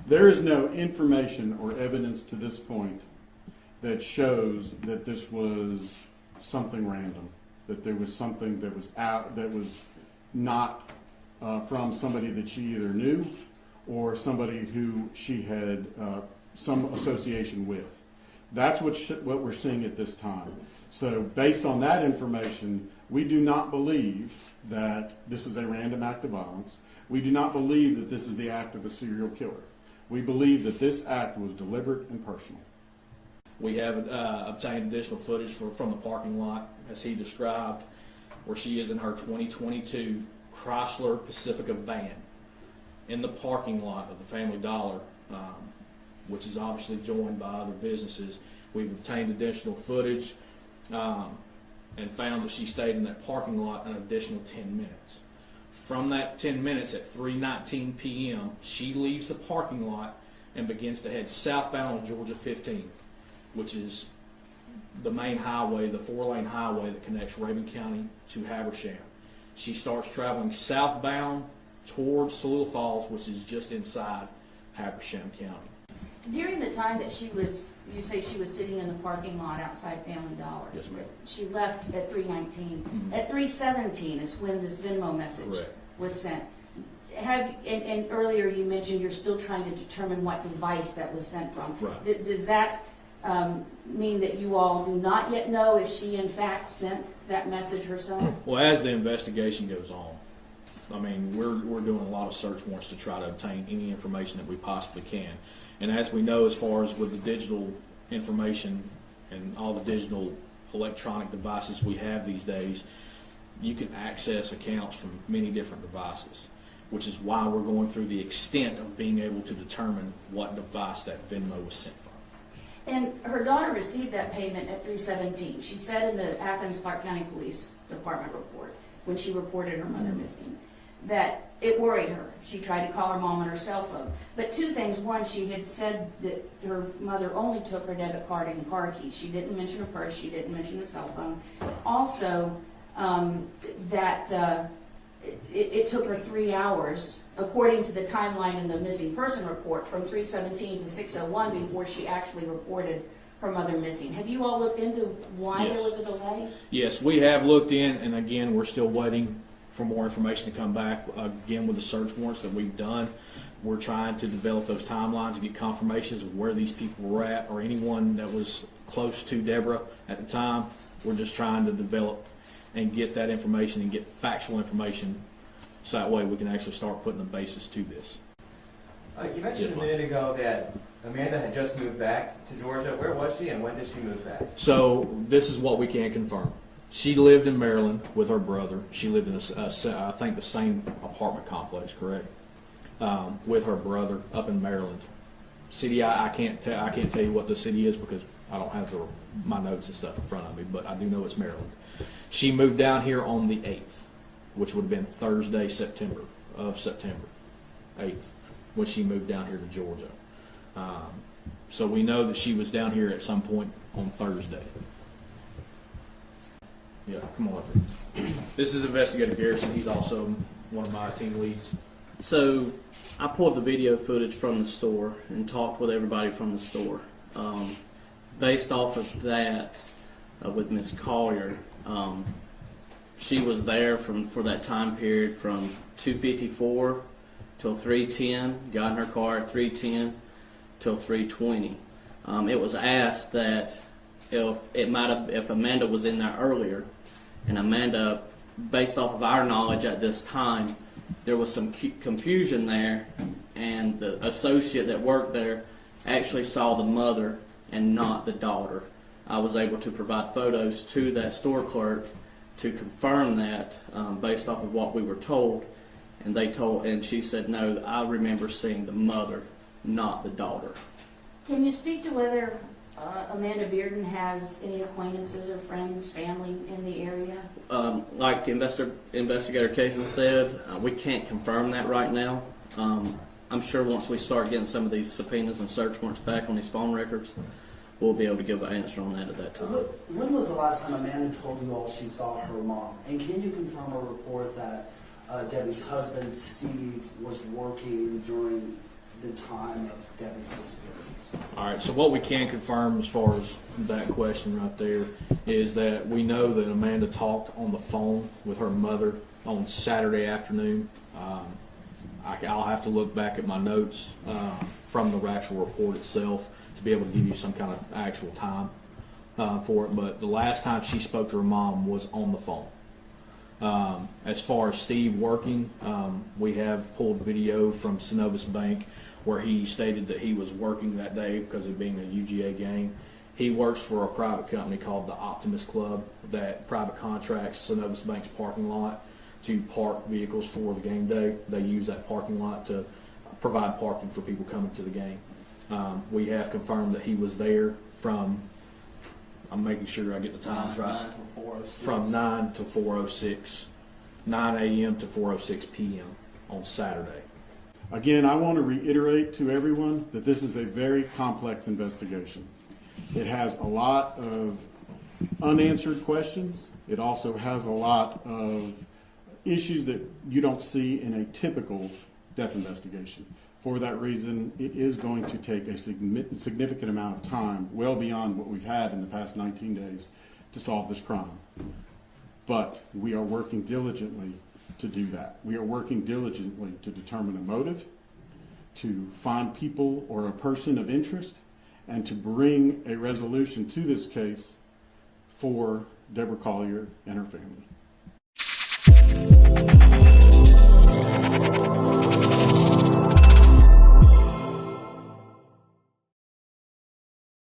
There is no information or evidence to this point that shows that this was something random, that there was something that was out, that was not from somebody that she either knew or somebody who she had some association with. That's what we're seeing at this time. So based on that information, we do not believe that this is a random act of violence. We do not believe that this is the act of a serial killer. We believe that this act was deliberate and personal. We have obtained additional footage from the parking lot, as he described, where she is in her 2022 Chrysler Pacifica van in the parking lot of the Family Dollar, which is obviously joined by other businesses. We've obtained additional footage and found that she stayed in that parking lot an additional 10 minutes. From that 10 minutes at 3:19 p.m., she leaves the parking lot and begins to head southbound on Georgia 15, which is the main highway, the 4-lane highway that connects Raven County to Habersham. She starts traveling southbound towards Tallulah Falls, which is just inside Habersham County. During the time that she was, you say she was sitting in the parking lot outside Family Dollar. Yes, ma'am. She left at 3:19. Mm-hmm. At 3:17 is when this Venmo message Correct. was sent. And earlier you mentioned you're still trying to determine what device that was sent from. Right. Does that mean that you all do not yet know if she in fact sent that message herself? Well, as the investigation goes on, I mean, we're doing a lot of search warrants to try to obtain any information that we possibly can. And as we know, as far as with the digital information and all the digital electronic devices we have these days, you can access accounts from many different devices, which is why we're going through the extent of being able to determine what device that Venmo was sent from. And her daughter received that payment at 3:17. She said in the Athens-Clarke County Police Department report, when she reported her mother missing, that it worried her. She tried to call her mom on her cell phone. But two things. One, she had said that her mother only took her debit card and car keys. She didn't mention her purse. She didn't mention the cell phone. Also, it took her 3 hours, according to the timeline in the missing person report, from 3:17 to 6:01 before she actually reported her mother missing. Have you all looked into why Yes. there was a delay? Yes, we have looked in, and again, we're still waiting for more information to come back. Again, with the search warrants that we've done, we're trying to develop those timelines and get confirmations of where these people were at, or anyone that was close to Deborah at the time. We're just trying to develop and get that information and get factual information, so that way we can actually start putting a basis to this. You mentioned a minute ago that Amanda had just moved back to Georgia. Where was she and when did she move back? So this is what we can confirm. She lived in Maryland with her brother. She lived in, I think, the same apartment complex, correct? With her brother up in Maryland. City, I can't tell you what the city is because I don't have my notes and stuff in front of me, but I do know it's Maryland. She moved down here on the 8th, which would have been Thursday, September 8th, when she moved down here to Georgia. So we know that she was down here at some point on Thursday. Yeah, come on up here. This is Investigator Garrison. He's also one of my team leads. So I pulled the video footage from the store and talked with everybody from the store. Based off of that, with Miss Collier, she was there for that time period from 2:54 till 3:10. Got in her car at 3:10 till 3:20. It was asked that if Amanda was in there earlier, and Amanda based off of our knowledge at this time, there was some confusion there, and the associate that worked there actually saw the mother and not the daughter. I was able to provide photos to that store clerk to confirm that based off of what we were told, and she said, no, I remember seeing the mother, not the daughter. Can you speak to whether Amanda Bearden has any acquaintances or friends, family in the area? Like Investigator Kaysen said, we can't confirm that right now. I'm sure once we start getting some of these subpoenas and search warrants back on these phone records, we'll be able to give an answer on that at that time. When was the last time Amanda told you all she saw her mom? And can you confirm or report that Debbie's husband, Steve, was working during the time of Debbie's disappearance? All right, so what we can confirm as far as that question right there is that we know that Amanda talked on the phone with her mother on Saturday afternoon. I'll have to look back at my notes from the actual report itself to be able to give you some kind of actual time for it, but the last time she spoke to her mom was on the phone. As far as Steve working, we have pulled video from Synovus Bank where he stated that he was working that day because of being a UGA game. He works for a private company called the Optimist Club that private contracts Synovus Bank's parking lot to park vehicles for the game day. They use that parking lot to provide parking for people coming to the game. We have confirmed that he was there from, I'm making sure I get the times right, 9 to 4:06. from 9 to 4:06, 9 a.m. to 4:06 p.m. on Saturday. Again, I want to reiterate to everyone that this is a very complex investigation. It has a lot of unanswered questions. It also has a lot of issues that you don't see in a typical death investigation. For that reason, it is going to take a significant amount of time, well beyond what we've had in the past 19 days, to solve this crime. But we are working diligently to do that. We are working diligently to determine a motive, to find people or a person of interest, and to bring a resolution to this case for Deborah Collier and her family.